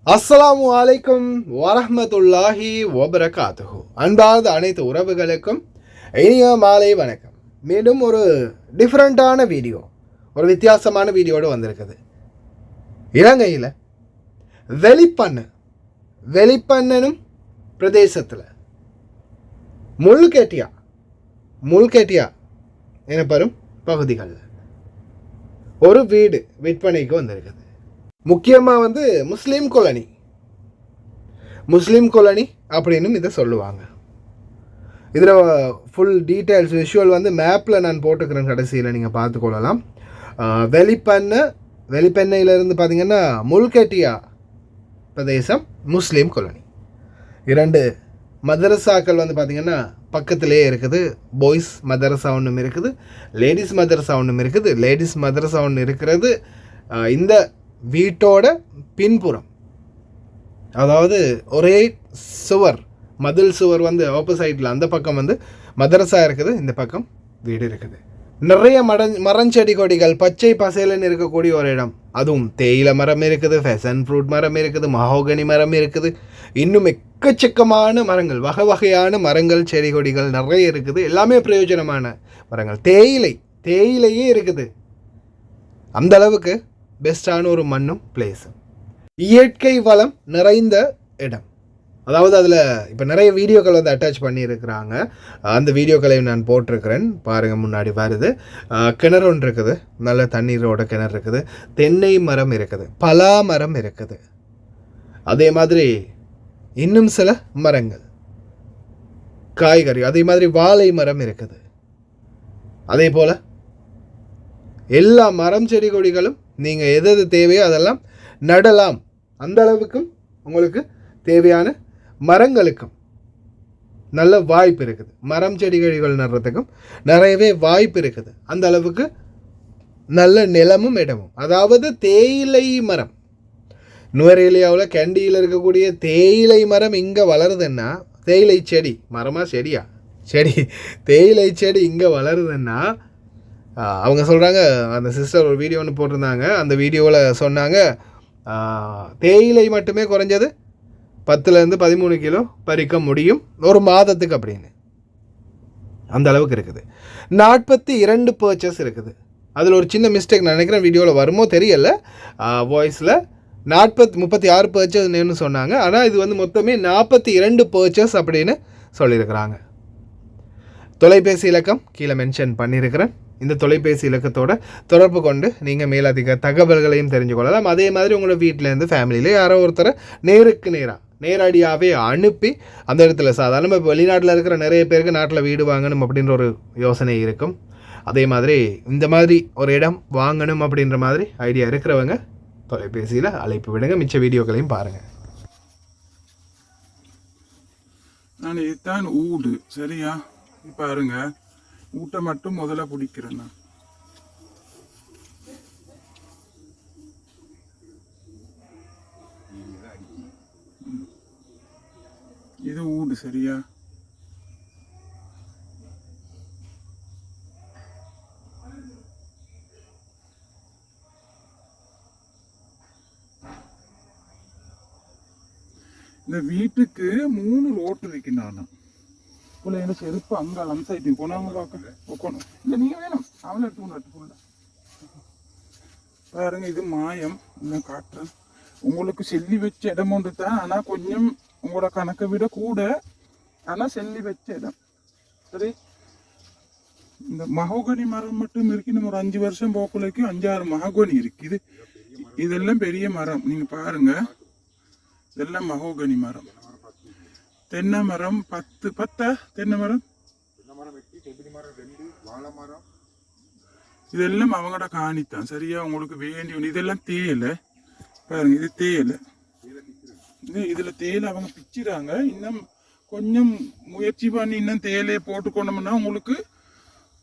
அஸ்ஸலாமு அலைக்கும் வரஹ்மத்துல்லாஹி வபரகாத்துஹு. அன்பார்ந்த அனைத்து உறவுகளுக்கும் இனிய மாலை வணக்கம். மீண்டும் ஒரு டிஃப்ரெண்ட்டான வீடியோ, ஒரு வித்தியாசமான வீடியோடு வந்திருக்குது. இலங்கையில் வெளிப்பண்ணனும் பிரதேசத்தில் முல்கேட்டியா எனப்படும் பகுதிகளில் ஒரு வீடு விற்பனைக்கு வந்திருக்குது. முக்கியமாக முஸ்லீம் கொலனி அப்படின்னு இதை சொல்லுவாங்க. இதில் ஃபுல் டீட்டெயில்ஸ் விஷுவல் மேப்பில் நான் போட்டுக்கிறேன், கடைசியில் நீங்கள் பார்த்துக்கொள்ளலாம். வெளிப்பெண்ணையிலேருந்து பார்த்திங்கன்னா முல்கேட்டியா பிரதேசம் முஸ்லீம் கொலனி. 2 மதரசாக்கள் பார்த்திங்கன்னா பக்கத்திலே இருக்குது. பாய்ஸ் மதரசா ஒன்றும் இருக்குது, லேடிஸ் மதரசா ஒன்றும் இருக்குது. லேடிஸ் மதரசா ஒன்று இருக்கிறது இந்த வீட்டோட பின்புறம், அதாவது ஒரே சுவர், மதில் சுவர் ஆப்போசைட்டில் அந்த பக்கம் மதரசா இருக்குது, இந்த பக்கம் வீடு இருக்குது. நிறைய மரஞ்செடி கொடிகள் பச்சை பசேலன்னு இருக்கக்கூடிய ஒரு இடம். அதுவும் தேயிலை மரம் இருக்குது, ஃபெசன் ஃப்ரூட் மரம் இருக்குது, மஹோகனி மரம் இருக்குது, இன்னும் எக்கச்சக்கமான மரங்கள், வகை வகையான மரங்கள், செடி கொடிகள் நிறைய இருக்குது. எல்லாமே பிரயோஜனமான மரங்கள். தேயிலையே இருக்குது. அந்த அளவுக்கு பெஸ்ட்டான ஒரு மண்ணும் பிளேஸும், இயற்கை வளம் நிறைந்த இடம். அதாவது அதில் இப்போ நிறைய வீடியோக்கள் அட்டாச் பண்ணியிருக்கிறாங்க. அந்த வீடியோக்களையும் நான் போட்டிருக்கிறேன், பாருங்கள், முன்னாடி வருது. கிணறு ஒன்று இருக்குது, நல்ல தண்ணீரோட கிணறு இருக்குது. தென்னை மரம் இருக்குது, பலா மரம் இருக்குது. அதே மாதிரி இன்னும் சில மரங்கள், காய்கறி, அதே மாதிரி வாழை மரம் இருக்குது. அதே போல் எல்லா மரம் செடி கொடிகளும் நீங்கள் எது தேவையோ அதெல்லாம் நடலாம். அந்த அளவுக்கும் உங்களுக்கு தேவையான மரங்களுக்கும் நல்ல வாய்ப்பு இருக்குது. மரம் செடிகள் நடுறதுக்கும் நிறையவே வாய்ப்பு இருக்குது. அந்த அளவுக்கு நல்ல நிலமும் இடமும். அதாவது தேயிலை மரம், நுவரேலியாவில் கேண்டியில் இருக்கக்கூடிய தேயிலை மரம் இங்கே வளருதுன்னா, தேயிலை செடி, மரமாக செடியா, தேயிலை செடி இங்கே வளருதுன்னா, அவங்க சொல்கிறாங்க, அந்த சிஸ்டர் ஒரு வீடியோ ஒன்று போட்டிருந்தாங்க. அந்த வீடியோவில் சொன்னாங்க, தேயிலை மட்டுமே குறைஞ்சது 10 to 13 கிலோ பறிக்க முடியும் ஒரு மாதத்துக்கு அப்படின்னு. அந்த அளவுக்கு இருக்குது. 42 பர்ச்சேஸ் இருக்குது. அதில் ஒரு சின்ன மிஸ்டேக் நினைக்கிறேன், வீடியோவில் வருமோ தெரியல, வாய்ஸில் 36 பர்ச்சேஸ்ன்னு சொன்னாங்க. ஆனால் இது மொத்தமே 42 பர்ச்சேஸ் அப்படின்னு சொல்லியிருக்கிறாங்க. தொலைபேசி இலக்கம் கீழே மென்ஷன் பண்ணியிருக்கிறேன். இந்த தொலைபேசி இலக்கத்தோட தொடர்பு கொண்டு நீங்கள் மேலதிக தகவல்களையும் தெரிஞ்சு கொள்ளலாம். அதே மாதிரி உங்களோட வீட்டிலேருந்து ஃபேமிலியில் யாரோ ஒருத்தரை நேரடியாகவே அனுப்பி அந்த இடத்துல, சாதாரண வெளிநாட்டில் இருக்கிற நிறைய பேருக்கு நாட்டில் வீடு வாங்கணும் அப்படின்ற ஒரு யோசனை இருக்கும். அதே மாதிரி இந்த மாதிரி ஒரு இடம் வாங்கணும் அப்படின்ற மாதிரி ஐடியா இருக்கிறவங்க தொலைபேசியில் அழைப்பு விடுங்க. மிச்ச வீடியோக்களையும் பாருங்கள். நான் இதுதான் ஊடு, சரியா? பாருங்க, ஊட்ட மட்டும் முதல்ல பிடிக்கிறேன். இது ஊடு, சரியா? இந்த வீட்டுக்கு 3 ரோட்டு இருக்கு. நானும் என்ன செருப்பு அங்கே அலம்சாயிட்டு போனாங்க பார்க்க இல்லை, நீங்கள் வேணும் அவளை எடுத்து பாருங்க. இது மாயம், இன்னும் காட்டுறேன் உங்களுக்கு. செல்லி வச்ச இடம் ஒன்று தான், ஆனால் கொஞ்சம் உங்களோட கணக்கை விட கூட, ஆனால் செல்லி வச்ச இடம். சரி, இந்த மகோகனி மரம் மட்டும் இருக்கு. நம்ம ஒரு 5 வருஷம் போக்குலைக்கும் 5-6 மகோகனி இருக்குது. இதெல்லாம் பெரிய மரம், நீங்கள் பாருங்க. இதெல்லாம் மகோகனி மரம். தென்னை மரம் 10 தென்னை மரம், இதெல்லாம் அவங்களோட காணித்தான், சரியா? உங்களுக்கு வேண்டிய இதெல்லாம் தேயிலை பாருங்க. இது தேயிலை, இதுல தேயிலை அவங்க பிச்சுறாங்க. இன்னும் கொஞ்சம் முயற்சி பண்ணி இன்னும் தேயிலையை போட்டுக்கொண்டோம்னா உங்களுக்கு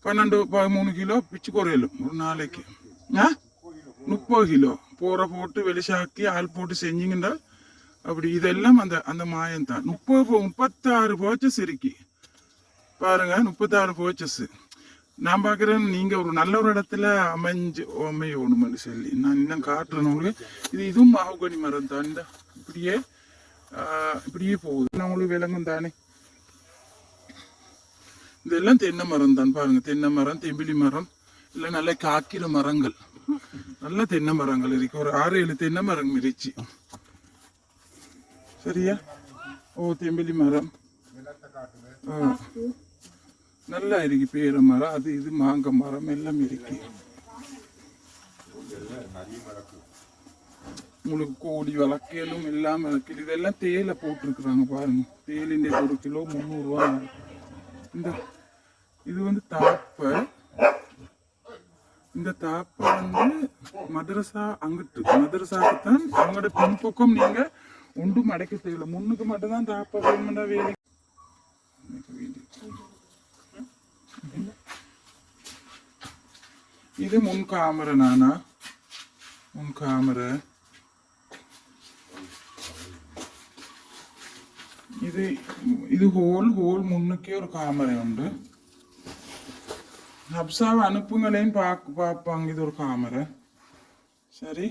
12-13 கிலோ பிச்சு குறையலும் ஒரு நாளைக்கு. 30 கிலோ போட்டு வெளிசாக்கி ஆள் போட்டு செஞ்சிங்கன்னா அப்படி. இதெல்லாம் அந்த மாயம்தான். 36 பர்ச்சஸ் இருக்கு பாருங்க. 36 பர்ச்சஸ். நான் பார்க்குறேன் நீங்கள் ஒரு நல்ல ஒரு இடத்துல அமையணும்னு சொல்லி நான் இன்னும் காட்டுறேன் உங்களுக்கு. இதுவும் மாவுகனி மரம் தான். இந்த இப்படியே போகுது. நான் உங்களுக்கு விளங்கும் தானே. இதெல்லாம் தென்னை மரம் தான் பாருங்க. தென்னை மரம், தெம்பிலி மரம், இல்லை நல்ல காக்கிற மரங்கள், நல்ல தென்னை மரங்கள் இருக்கு. ஒரு 6-7 தென்னை மரம் இருந்துச்சு. சரியா? ஓ, தெம்பிலி மரம் நல்லா இருக்கு. பேர மரம், அது இது மாங்க மரம் எல்லாம் இருக்கு. உங்களுக்கு கோழி வளர்க்கலும் எல்லாம் இருக்கு. இதெல்லாம் தேயிலை போட்டிருக்குறாங்க பாருங்க. தேயிலை 1 கிலோ 300 ரூபா. இந்த இது வந்து தாப்பை. இந்த தாப்பை வந்து மதரசா அங்கிட்டு மதரசாக்குத்தான். அவங்களோட பின்பக்கம் நீங்க ஒன்றும் அடைக்க தேவையில்லை. முன்னுக்கு மட்டும்தான் தாப்பை வேணுமெண்டா வேலை. இது முன் காமரை. நானா முன் காமரை. இது ஹோல் முன்னுக்கே ஒரு காமரை உண்டு. ஹப்சாவை அனுப்புங்களையும் பார்ப்பாங்க. இது ஒரு காமரை. சரி,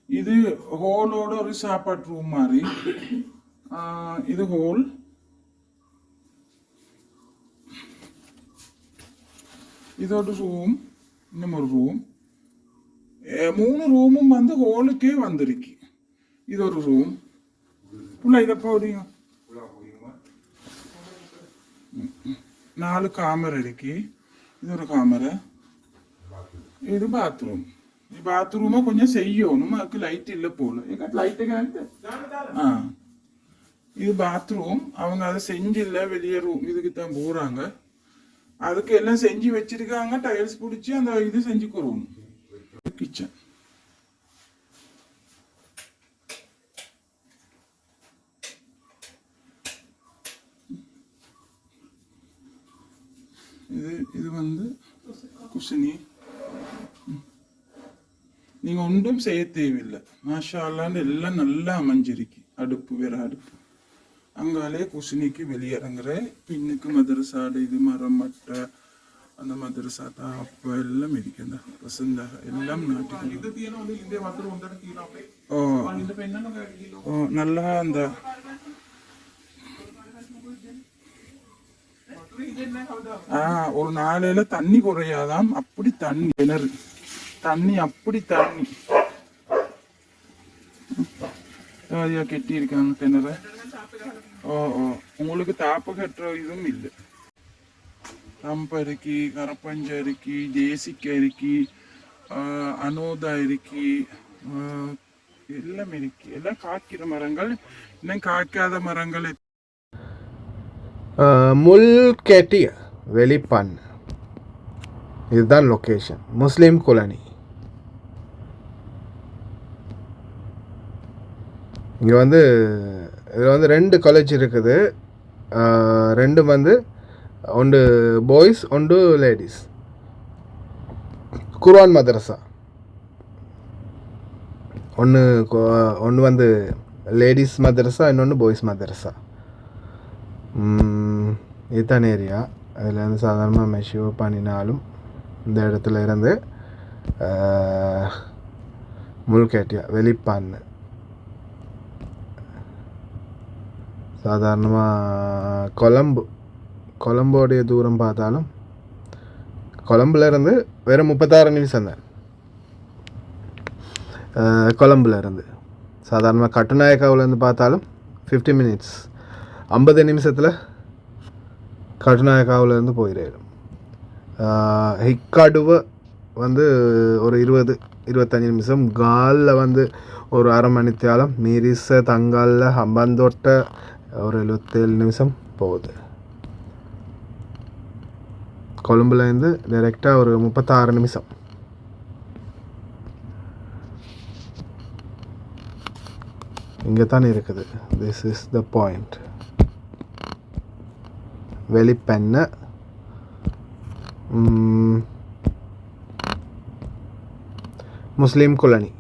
இது ஹோலோட ஒரு சாப்பாட்டு ரூம் மாதிரி. இது ஹோல். இதோட ரூம், இன்னும் ஒரு ரூம். 3 ரூமும் வந்து ஹோலுக்கே வந்திருக்கு. இது ஒரு ரூம். இதை போறீங்க. 4 காமரை இருக்கு. இது ஒரு காமரை. இது பாத்ரூம். பாத்ரூமை கொஞ்சம் செய்யணும். அதுக்கு லைட் இல்லை போல. இது பாத்ரூம். அவங்க அதை செஞ்சில்ல, வெளியே ரூம் இதுக்கு தான் போறாங்க. அதுக்கு எல்லாம் செஞ்சு வச்சிருக்காங்க. டைல்ஸ் பிடிச்சி அந்த இது செஞ்சுக்கிறோம். கிச்சன். இது வந்து குசினி. நீங்க ஒன்றும் செய்ய தேவையில்லை. மாஷா அல்லான்னு எல்லாம் நல்லா அமைஞ்சிருக்கு. அடுப்பு வேற அடுப்பு. அங்காலே குசினிக்கு வெளியிறங்குற. பின்னுக்கு மதரசாடு இது மரம் மட்டை அந்த மதரசா தாப்ப எல்லாம் இருக்கு. வசந்த எல்லாம் நாட்டுக்கு. ஓ, நல்லா அந்த ஒரு நாளையில தண்ணி குறையாதாம். அப்படி தண்ணி கிணறு தண்ணி, அப்படி தண்ணி கெட்டி இருக்காங்க கிணறு. உங்களுக்கு தாப்பு கட்டுற இதுவும் இல்லை. கம்ப இருக்கு, கரப்பஞ்ச இருக்கு, ஜேசிக்க இருக்கு, அனோதா இருக்கு, எல்லாம் இருக்கு. எல்லாம் காய்க்கிற மரங்கள். இன்னும் காய்க்காத மரங்கள். முல்கெட்டிய வெளிப்பான். இதுதான் லொக்கேஷன். முஸ்லீம் காலனி. இங்கே வந்து இதில் வந்து 2 காலேஜ் இருக்குது. 2 வந்து ஒன்று பாய்ஸ், ஒன்று லேடிஸ். குர்ஆன் மதரசா ஒன்று வந்து லேடிஸ் மதரசா, இன்னொன்று பாய்ஸ் மதரசா. இதுதான் ஏரியா. அதில் வந்து சாதாரணமாக மெஷோ பண்ணினாலும் இந்த இடத்துல இருந்து முல்கேட்டியா வெளிப்பான். சாதாரணமாக கொழம்போடைய தூரம் பார்த்தாலும் கொழம்புலேருந்து வெறும் 36 நிமிஷம் தான். கொழம்புலேருந்து சாதாரணமாக கட்டுநாயக்காவிலேருந்து பார்த்தாலும் 50 மினிட்ஸ். 50 நிமிஷத்தில் கட்டுநாயக்காவிலேருந்து போயிடும். ஹிக்காடுவை வந்து ஒரு 20-25 நிமிஷம். காலில் வந்து ஒரு அரை மணித்தாலும். மீரிச தங்காலில் ஹம்பந்தோட்ட ஒரு 77 நிமிஷம் போகுது. கொழும்புலேருந்து டைரெக்டாக ஒரு 36 நிமிஷம். இங்கே தான் இருக்குது. This is the point. வெளிப்பெண்ணை முஸ்லீம் காலனி.